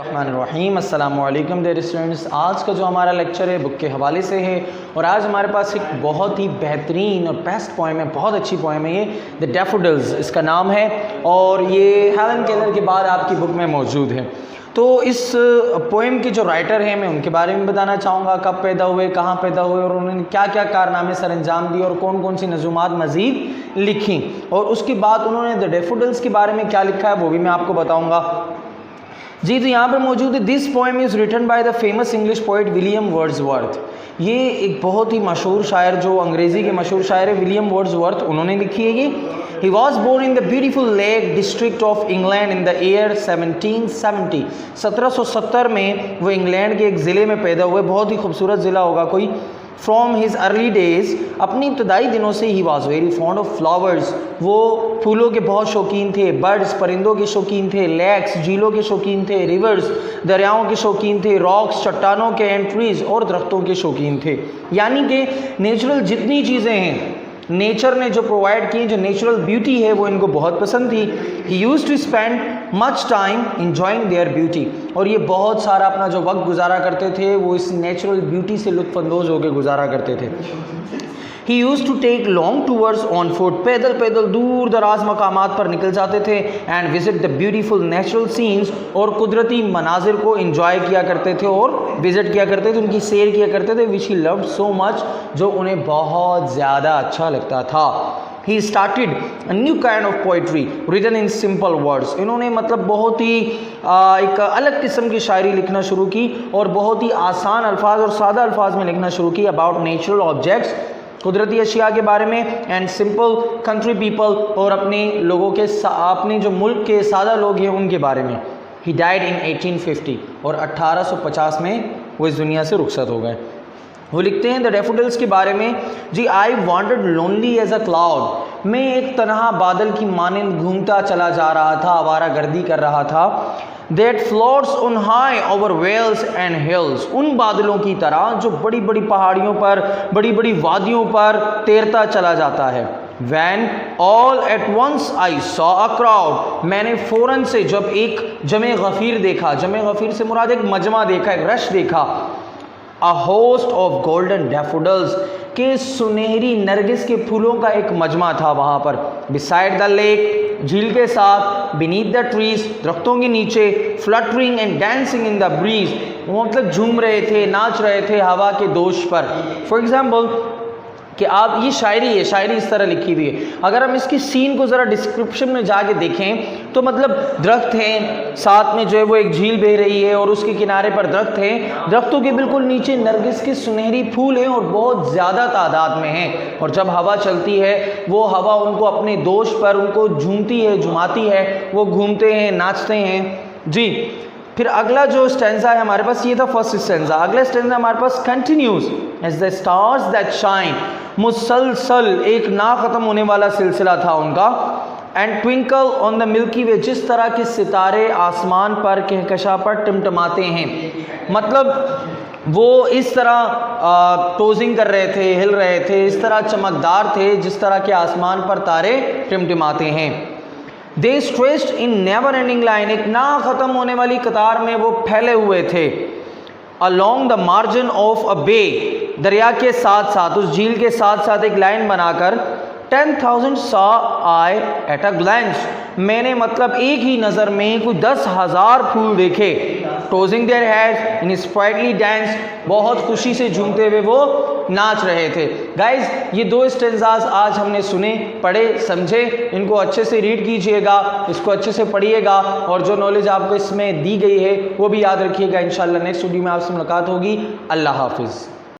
रहीम अस्सलामुअलैकुम dear students. आज का जो हमारा लेक्चर है बुक के हवाले से है और आज हमारे पास एक बहुत ही बेहतरीन और बेस्ट पोएम है, बहुत अच्छी पोएम है ये, द डैफोडिल्स इसका नाम है और ये हेलन केलर के बाद आपकी बुक में मौजूद है। तो इस पोएम के जो राइटर हैं मैं उनके बारे में बताना चाहूँगा, कब पैदा हुए, कहाँ पैदा हुए और उन्होंने क्या क्या कारनामे सर अंजाम दिए और कौन कौन सी नज़ुमात मज़ीद लिखी, और उसके बाद उन्होंने द डैफोडिल्स के बारे में क्या लिखा है वो भी मैं आपको बताऊँगा। जी तो यहाँ पर मौजूद है, this poem is written by the famous English poet William Wordsworth. ये एक बहुत ही मशहूर शायर जो अंग्रेज़ी के मशहूर शायर है विलियम वर्ड्सवर्थ, उन्होंने लिखी है ये। He was born in the beautiful Lake district of England in the year 1770। 1770 में वो इंग्लैंड के एक ज़िले में पैदा हुए, बहुत ही खूबसूरत ज़िला होगा कोई। From his early days, अपनी इब्तदाई दिनों से he was very fond of flowers, वो फूलों के बहुत शौकीन थे, बर्ड्स परिंदों के शौकीन थे, लेक्स झीलों के शौकीन थे, रिवर्स दरियाओं के शौकीन थे, रॉक्स चट्टानों के एंड ट्रीज और दरख्तों के शौकीन थे। यानी कि नेचुरल जितनी चीज़ें हैं नेचर ने जो प्रोवाइड की, जो नेचुरल ब्यूटी है वो इनको बहुत पसंद थी। He used to spend much time enjoying their beauty, और ये बहुत सारा अपना जो वक्त गुजारा करते थे वो इस नेचुरल ब्यूटी से लुत्फ़अंदोज़ होकर गुजारा करते थे। He used to take long tours on foot, पैदल पैदल दूर दराज मकामात पर निकल जाते थे। And visit the beautiful natural scenes, और कुदरती मनाजिर को इंजॉय किया करते थे और विजिट किया करते थे, उनकी सैर किया करते थे। विच ही लव्ड सो मच, जो उन्हें बहुत ज़्यादा अच्छा लगता था। He started a new kind of poetry written in simple words, इन्होंने मतलब बहुत ही एक अलग किस्म की शायरी लिखना शुरू की और बहुत ही आसान अल्फाज और सादा अल्फाज में लिखना शुरू की अबाउट नेचुरल ऑब्जेक्ट्स, कुदरती अशिया के बारे में, एंड सिंपल कंट्री पीपल, और अपने लोगों के अपने जो मुल्क के सादा लोग हैं उनके बारे में। ही डाइड इन 1850, और 1850 में वो इस दुनिया से रुखसत हो गए। वो लिखते हैं द डैफोडिल्स के बारे में, जी I wandered lonely as a cloud, मैं एक तनहा बादल की मानिंद घूमता चला जा रहा था, आवारा गर्दी कर रहा था। That floats on high over vales and hills, उन बादलों की तरह जो बड़ी बड़ी पहाड़ियों पर, बड़ी बड़ी वादियों पर तैरता चला जाता है। When all at once I saw a crowd, मैंने फ़ौरन से जब एक जमे गफ़ीर देखा, जमे गफ़ीर से मुराद एक मजमा देखा, एक रश देखा। A host of golden daffodils, के सुनहरी नरगिस के फूलों का एक मजमा था वहाँ पर। Beside the lake, झील के साथ, beneath the trees, दरख्तों के नीचे, fluttering and dancing in the breeze, वो मतलब झूम रहे थे, नाच रहे थे हवा के दोष पर। For example, कि आप ये शायरी इस तरह लिखी हुई है। अगर हम इसकी सीन को ज़रा डिस्क्रिप्शन में जाके देखें तो मतलब दरख्त हैं, साथ में जो है वो एक झील बह रही है और उसके किनारे पर दरख्त हैं, दरख्तों के बिल्कुल नीचे नरगिस के सुनहरी फूल हैं और बहुत ज़्यादा तादाद में हैं, और जब हवा चलती है वो हवा उनको अपने दोष पर उनको झूमती है, झुमाती है, वो घूमते हैं, नाचते हैं। जी फिर अगला जो स्टेंजा है हमारे पास, ये था फर्स्ट स्टेंजा। अगला स्टेंजा हमारे पास continues as the stars that shine, मुसलसल एक ना ख़त्म होने वाला सिलसिला था उनका। And twinkle on the milky way, जिस तरह के सितारे आसमान पर कहकशा पर टिमटिमाते हैं, मतलब वो इस तरह टोजिंग कर रहे थे, हिल रहे थे, इस तरह चमकदार थे जिस तरह के आसमान पर तारे टिमटिमाते हैं। They stretched in never ending line, एक ना ख़त्म होने वाली कतार में वो फैले हुए थे। Along the margin of a bay, दरिया के साथ साथ, उस झील के साथ साथ एक लाइन बनाकर। 10,000 saw I at a glance, मैंने मतलब एक ही नज़र में कोई 10,000 फूल देखे। Tossing their heads in sprightly dance, बहुत खुशी से झूमते हुए वो नाच रहे थे। गाइज ये दो स्टेंजाज आज हमने सुने, पढ़े, समझे, इनको अच्छे से रीड कीजिएगा, इसको अच्छे से पढ़िएगा और जो नॉलेज आपको इसमें दी गई है वो भी याद रखिएगा। इंशाल्लाह नेक्स्ट वीडियो में आपसे मुलाकात होगी। अल्लाह हाफिज़।